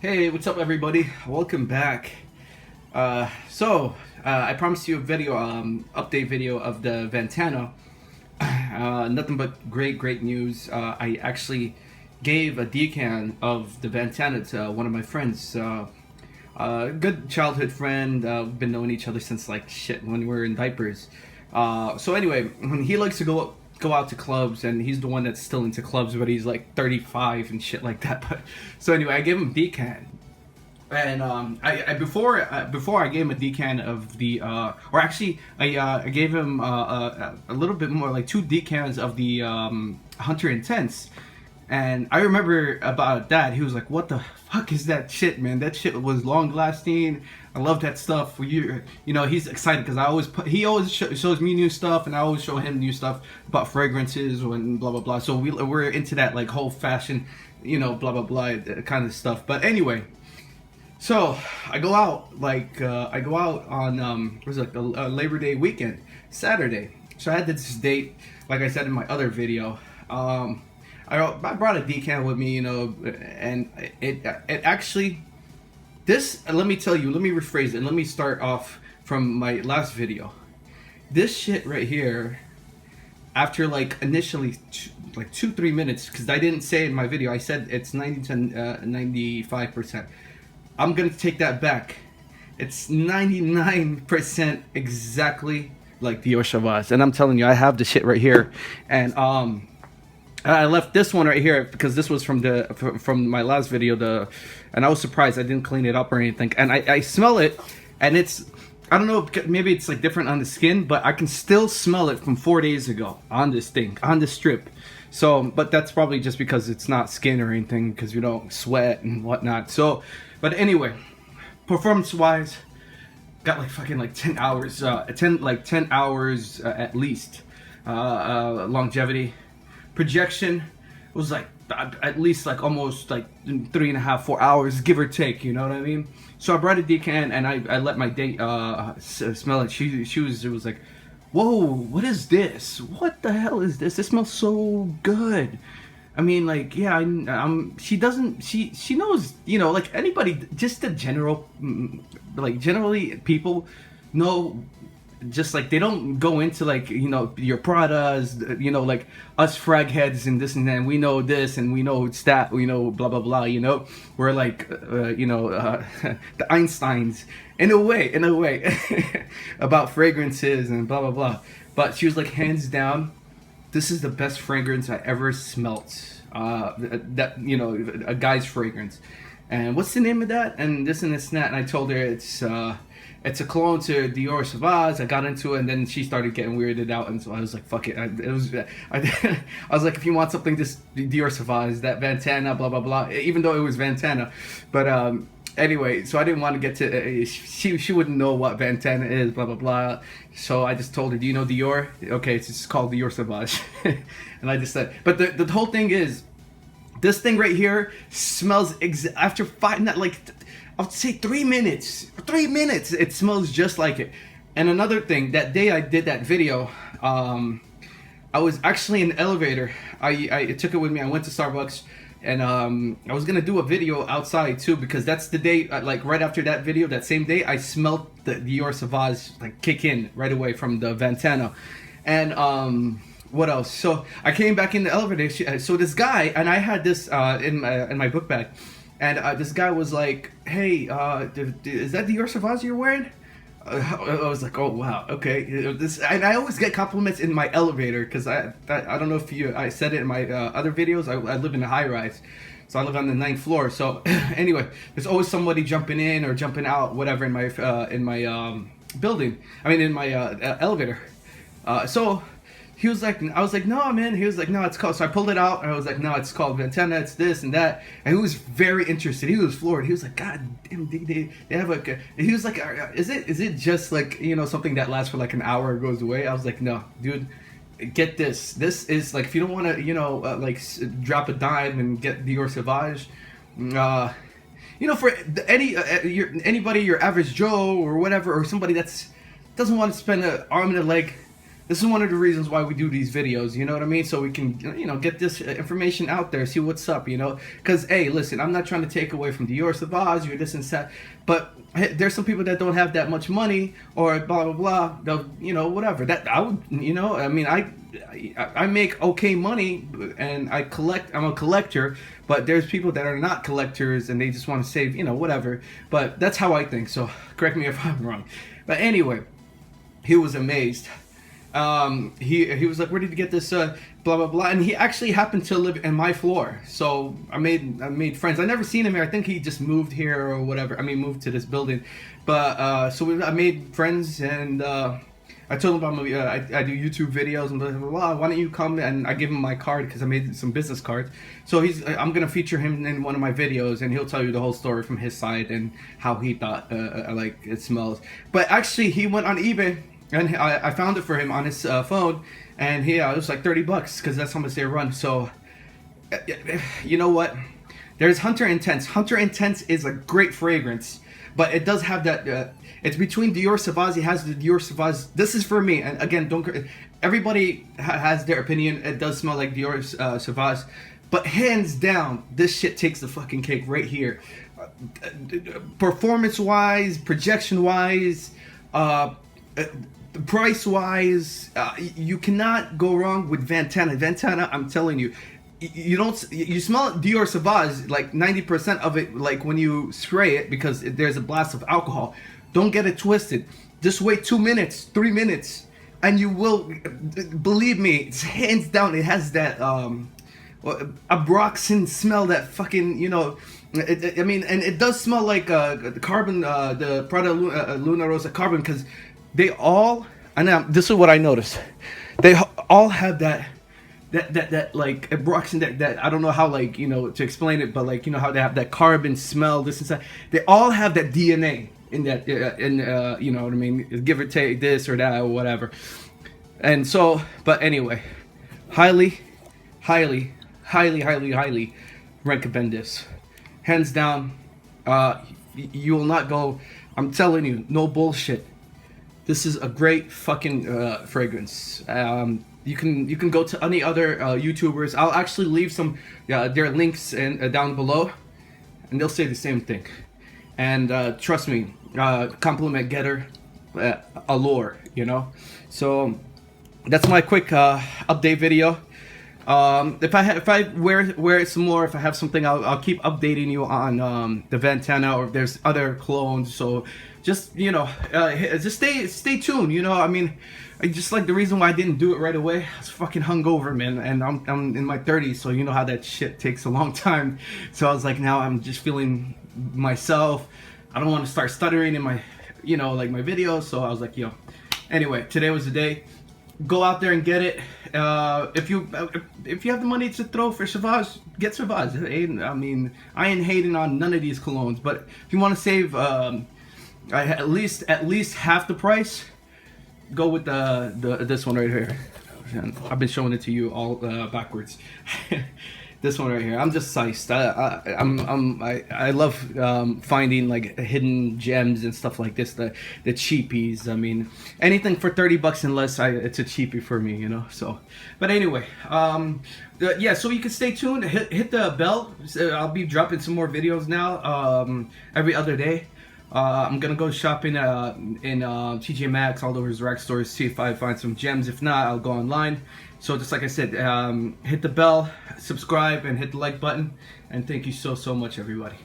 Hey, what's up, everybody? Welcome back. I promised you a video, update video of the Ventana. Nothing but great news. I actually gave a decan of the Ventana to one of my friends. Good childhood friend. We've been knowing each other since like shit when we were in diapers. So anyway, when he likes to go out to clubs, and he's the one that's still into clubs, but he's like 35 and shit like that. But so anyway, I gave him decan, and before I gave him a decan of the or actually I gave him a little bit more, like 2 decans of the Hunter Intense. And I remember about that, he was like, "What the fuck is that shit, man? That shit was long lasting. I love that stuff." You know, he's excited because he always shows me new stuff, and I always show him new stuff about fragrances and blah blah blah. So we're into that like whole fashion, you know, blah blah blah kind of stuff. But anyway, so I go out on it was like a Labor Day weekend, Saturday. So I had this date, like I said in my other video. I brought a decan with me, you know, and it actually, this, let me tell you, let me rephrase it, let me start off from my last video. This shit right here, after like initially like 2-3 minutes, because I didn't say in my video, I said it's 90 to 95%. I'm gonna take that back. It's 99% exactly like Dior Sauvage, and I'm telling you, I have the shit right here, and I left this one right here because this was from my last video. And I was surprised I didn't clean it up or anything. And I smell it, and it's, I don't know, maybe it's like different on the skin, but I can still smell it from 4 days ago on this thing, on this strip. So, but that's probably just because it's not skin or anything, because you don't sweat and whatnot. So, but anyway, performance-wise, got like fucking like 10 hours, 10 hours at least, longevity. Projection was like at least like almost like 3.5-4 hours, give or take, you know what I mean? So I brought a decan, and I let my date smell it. It was like, "Whoa, what is this? What the hell is this? It smells so good." I mean, like, yeah, she knows, you know, like anybody, just the general, like generally people know. Just like they don't go into like, you know, your Pradas, you know, like us frag heads and this and that, and we know this and we know it's that, we know blah blah blah, you know, we're like you know, the Einsteins in a way about fragrances and blah blah blah. But she was like, hands down, this is the best fragrance I ever smelt, that, you know, a guy's fragrance. And what's the name of that, and this and this and that, and I told her it's a clone to Dior Sauvage. I got into it, and then she started getting weirded out, and so I was like, fuck it. I was like, if you want something, just Dior Sauvage, that Ventana, blah blah blah. Even though it was Ventana, but anyway, so I didn't want to get to. She wouldn't know what Ventana is, blah blah blah. So I just told her, "Do you know Dior?" "Okay, it's just called Dior Sauvage," and I just said, but the whole thing is, this thing right here smells after 5, not like, I'll say 3 minutes. 3 minutes, it smells just like it. And another thing, that day I did that video, I was actually in the elevator. I took it with me. I went to Starbucks, and I was gonna do a video outside too, because that's the day, like right after that video, that same day, I smelled the Dior Sauvage like kick in right away from the Ventana. And what else? So I came back in the elevator. So this guy, and I had this in my book bag. And this guy was like, "Hey, is that Dior Sauvage you're wearing?" I was like, "Oh wow, okay." And I always get compliments in my elevator, because I don't know if I said it in my other videos. I live in a high rise, so I live on the 9th floor. So anyway, there's always somebody jumping in or jumping out, whatever, in my building. I mean, in my elevator. So he was like, I was like, "No, man." He was like, "No, it's called." So I pulled it out, and I was like, "No, it's called Ventana. It's this and that." And he was very interested. He was floored. He was like, "God damn, they have a." He was like, "Is it just like, you know, something that lasts for like an hour and goes away?" I was like, "No, dude, get this. This is like, if you don't want to, you know, like drop a dime and get Dior Sauvage, you know, for anybody, your average Joe or whatever, or somebody that's doesn't want to spend an arm and a leg This is one of the reasons why we do these videos, you know what I mean? So we can, get this information out there, see what's up, Because, hey, listen, I'm not trying to take away from Dior Sauvage or this and that, but hey, there's some people that don't have that much money or blah, blah, blah, they'll, whatever. That I would, I mean, I make okay money and I'm a collector, but there's people that are not collectors and they just want to save, whatever. But that's how I think, so correct me if I'm wrong. But anyway, he was amazed. He was like, where did you get this blah blah blah, and he actually happened to live in my floor, so I made friends. I never seen him here. I think he just moved here or whatever. I mean, moved to this building, but I made friends, and I told him I do YouTube videos and blah blah blah. Why don't you come? And I give him my card because I made some business cards. So I'm gonna feature him in one of my videos, and he'll tell you the whole story from his side and how he thought like it smells. But actually, he went on eBay. And I found it for him on his phone, and it was like $30 because that's how much they run. So, you know what? There's Hunter Intense. Hunter Intense is a great fragrance, but it does have that. It's between Dior Sauvage. It has the Dior Sauvage. This is for me, and again, everybody has their opinion. It does smell like Dior Sauvage, but hands down, this shit takes the fucking cake right here. Performance-wise, projection-wise, price-wise, you cannot go wrong with Ventana. Ventana, I'm telling you, you smell Dior Sauvage like 90% of it, like when you spray it, because there's a blast of alcohol. Don't get it twisted. Just wait 2 minutes, 3 minutes, and you will, believe me, it's hands down. It has that Abroxin smell, that fucking, I mean, and it does smell like the carbon, the Prada Luna Rosa carbon, because they all, and this is what I noticed, they all have that like Abroxin, that I don't know how, like, to explain it, but like, how they have that carbon smell, this and that. They all have that DNA in that, you know what I mean, give or take this or that or whatever. And so, but anyway, highly recommend this. Hands down, you will not go, I'm telling you, no bullshit. This is a great fucking fragrance. You can go to any other YouTubers. I'll actually leave some their links down below, and they'll say the same thing. And trust me, compliment getter, allure. So that's my quick update video. If I wear it some more, if I have something, I'll keep updating you on the Ventana, or if there's other clones. So just just stay tuned. I mean, I just, like, the reason why I didn't do it right away, I was fucking hungover, man, and I'm in my 30s, so you know how that shit takes a long time. So I was like, now I'm just feeling myself. I don't want to start stuttering in my like my videos. So I was like, anyway, today was the day. Go out there and get it. If you have the money to throw for Sauvage, get Sauvage. I mean, I ain't hating on none of these colognes, but if you want to save at least half the price, go with this one right here. I've been showing it to you all backwards. This one right here. I'm just psyched. I love finding like hidden gems and stuff like this. The cheapies. I mean, anything for $30 and less, it's a cheapie for me, So, but anyway, yeah. So you can stay tuned. Hit the bell. I'll be dropping some more videos now. Every other day. I'm gonna go shopping in TJ Maxx, all over his rack stores, see if I find some gems. If not, I'll go online. So just like I said, hit the bell, subscribe, and hit the like button. And thank you so much, everybody.